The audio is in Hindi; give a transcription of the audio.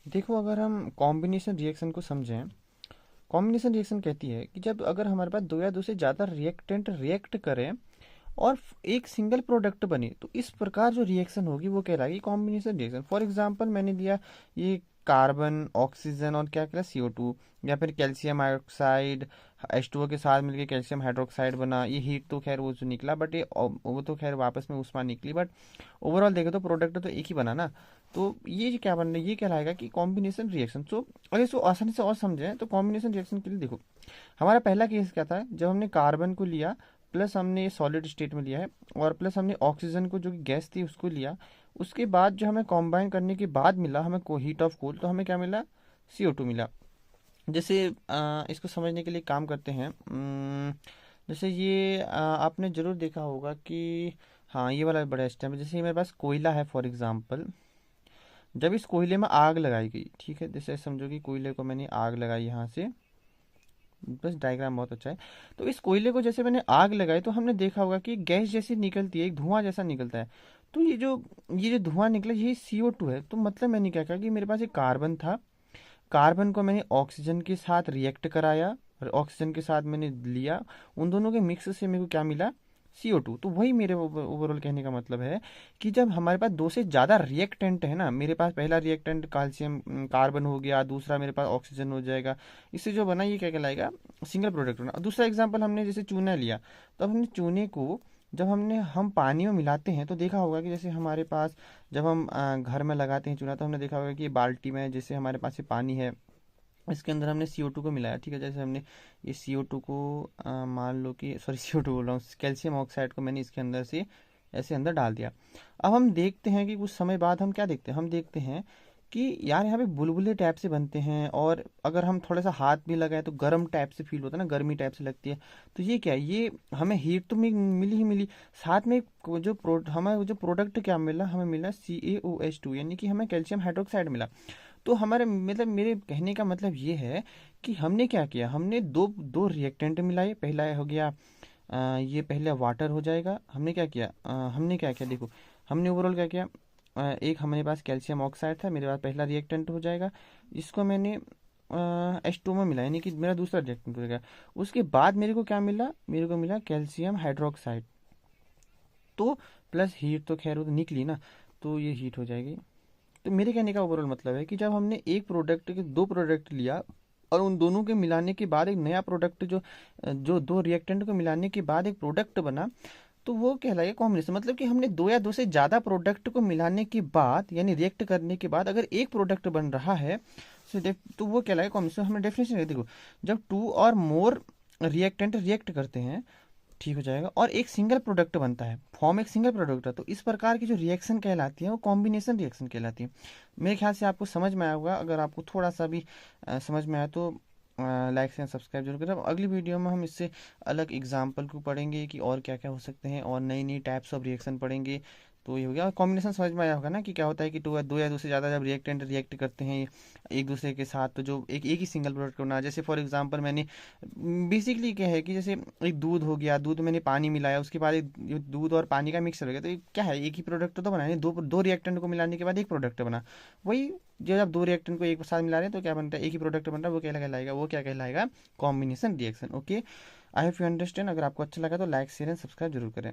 देखो, अगर हम कॉम्बिनेशन रिएक्शन को समझें, कॉम्बिनेशन रिएक्शन कहती है कि जब अगर हमारे पास दो या दो से ज़्यादा रिएक्टेंट रिएक्ट करें और एक सिंगल प्रोडक्ट बने, तो इस प्रकार जो रिएक्शन होगी वो कहलाएगी कॉम्बिनेशन रिएक्शन। फॉर एग्जांपल मैंने दिया ये कार्बन ऑक्सीजन और क्या कहला CO2, या फिर कैल्शियम हाइड्रोक्साइड H2O के साथ मिलकर कैल्शियम हाइड्रोक्साइड बना। ये हीट तो खैर वो जो निकला, बट ये वो तो खैर वापस में उष्मा निकली, बट ओवरऑल देखे तो प्रोडक्ट तो एक ही बना ना। तो ये जो क्या बन रहा है, ये कहलाएगा कि कॉम्बिनेशन रिएक्शन। तो अगर इसको आसानी से और समझें तो कॉम्बिनेशन रिएक्शन के लिए देखो, हमारा पहला केस क्या था, जब हमने कार्बन को लिया प्लस हमने सॉलिड स्टेट में लिया है, और प्लस हमने ऑक्सीजन को जो कि गैस थी उसको लिया। उसके बाद जो हमें कॉम्बाइन करने के बाद मिला हमें को हीट ऑफ कोल, तो हमें क्या मिला, CO2 मिला। जैसे इसको समझने के लिए काम करते हैं। जैसे ये आपने ज़रूर देखा होगा कि हाँ, ये वाला बड़ा स्टेप है। जैसे मेरे पास कोयला है फॉर एग्जांपल, जब इस कोयले में आग लगाई गई, ठीक है, जैसे समझो कि कोयले को मैंने आग लगाई यहाँ से, बस डायग्राम बहुत अच्छा है। तो इस कोयले को जैसे मैंने आग लगाई तो हमने देखा होगा कि गैस जैसी निकलती है, एक धुआं जैसा निकलता है। तो ये जो धुआं निकला ये CO2 है। तो मतलब मैंने क्या कहा कि मेरे पास एक कार्बन था, कार्बन को मैंने ऑक्सीजन के साथ रिएक्ट कराया और ऑक्सीजन के साथ मैंने लिया, उन दोनों के मिक्स से मेरे को क्या मिला, CO2। तो वही मेरे ओवरऑल कहने का मतलब है कि जब हमारे पास दो से ज़्यादा रिएक्टेंट है ना, मेरे पास पहला रिएक्टेंट कैल्शियम कार्बन हो गया, दूसरा मेरे पास ऑक्सीजन हो जाएगा, इससे जो बना ये क्या कहलाएगा, सिंगल प्रोडक्ट बना। दूसरा एग्जाम्पल हमने जैसे चूना लिया, तो अब हमने चूने को जब हम पानी में मिलाते हैं तो देखा होगा कि जैसे हमारे पास जब हम घर में लगाते हैं चूना, तो हमने देखा होगा कि ये बाल्टी में जैसे हमारे पास ये पानी है, इसके अंदर हमने CO2 को मिलाया, ठीक है। जैसे हमने ये CO2 को मान लो कि सॉरी CO2 बोल रहा हूँ, कैल्शियम ऑक्साइड को मैंने इसके अंदर से ऐसे अंदर डाल दिया। अब हम देखते हैं कि कुछ समय बाद हम क्या देखते हैं, हम देखते हैं कि यार यहाँ पे बुलबुले टाइप से बनते हैं, और अगर हम थोड़ा सा हाथ भी लगाए तो गर्म टाइप से फील होता है ना, गर्मी टाइप से लगती है। तो ये क्या है, ये हमें हीट तो मिली ही मिली, साथ में हमें जो प्रोडक्ट क्या मिला, हमें मिला CaOH2, यानी कि हमें कैल्शियम हाइड्रोक्साइड मिला। तो हमारे मतलब मेरे कहने का मतलब ये है कि हमने क्या किया, हमने दो दो रिएक्टेंट मिलाए। पहला हो गया ये पहले वाटर हो जाएगा। हमने क्या किया, हमने क्या किया देखो, हमने ओवरऑल क्या किया, एक हमारे पास कैल्शियम ऑक्साइड था, मेरे पास पहला रिएक्टेंट हो जाएगा, जिसको मैंने H2 में मिला, यानी कि मेरा दूसरा रिएक्टेंट हो जाएगा। उसके बाद मेरे को क्या मिला, मेरे को मिला कैल्शियम हाइड्रोक्साइड। तो प्लस हीट तो खैर वो तो निकली ना, तो ये हीट हो जाएगी। तो मेरे कहने का ओवरऑल मतलब है कि जब हमने एक प्रोडक्ट के दो प्रोडक्ट लिया और उन दोनों के मिलाने के बाद एक नया प्रोडक्ट जो जो दो रिएक्टेंट को मिलाने के बाद एक प्रोडक्ट बना, तो वो कहलाएगा कॉम्बिनेशन। मतलब कि हमने दो या दो से ज़्यादा प्रोडक्ट को मिलाने के बाद यानी रिएक्ट करने के बाद अगर एक प्रोडक्ट बन रहा है, तो वो कहलाएगा कॉम्बिनेशन। हमने डेफिनेशन देखो, जब टू और मोर रिएक्टेंट रिएक्ट करते हैं, ठीक हो जाएगा, और एक सिंगल प्रोडक्ट बनता है, फॉर्म एक सिंगल प्रोडक्ट है, तो इस प्रकार की जो रिएक्शन कहलाती है वो कॉम्बिनेशन रिएक्शन कहलाती है। मेरे ख्याल से आपको समझ में आया होगा। अगर आपको थोड़ा सा भी समझ में आया तो लाइक एंड सब्सक्राइब जरूर करें। अब अगली वीडियो में हम इससे अलग एग्जाम्पल को पढ़ेंगे कि और क्या क्या हो सकते हैं, और नई नई टाइप्स ऑफ रिएक्शन पढ़ेंगे। तो ये हो गया, कॉम्बिनेशन समझ में आया होगा ना कि क्या होता है कि दो या दो से ज़्यादा जब रिएक्टेंट रिएक्ट करते हैं एक दूसरे के साथ, तो जो एक ही सिंगल प्रोडक्ट बना। जैसे फॉर एग्जांपल मैंने बेसिकली क्या है कि जैसे एक दूध हो गया, दूध मैंने पानी मिलाया, उसके बाद एक ये दूध और पानी का मिक्सर हो गया, तो ये क्या है, एक ही प्रोडक्ट तो बना है, दो दो रिएक्टेंट को मिलाने के बाद एक प्रोडक्ट बना। वही जो जब दो रिएक्टेंट को एक साथ मिला रहे हैं तो क्या बनता है, एक ही प्रोडक्ट बन रहा है, वो क्या कहलाएगा, combination reaction. Okay, I hope you understand. अगर आपको अच्छा लगा तो लाइक शेयर एंड सब्सक्राइब जरूर करें।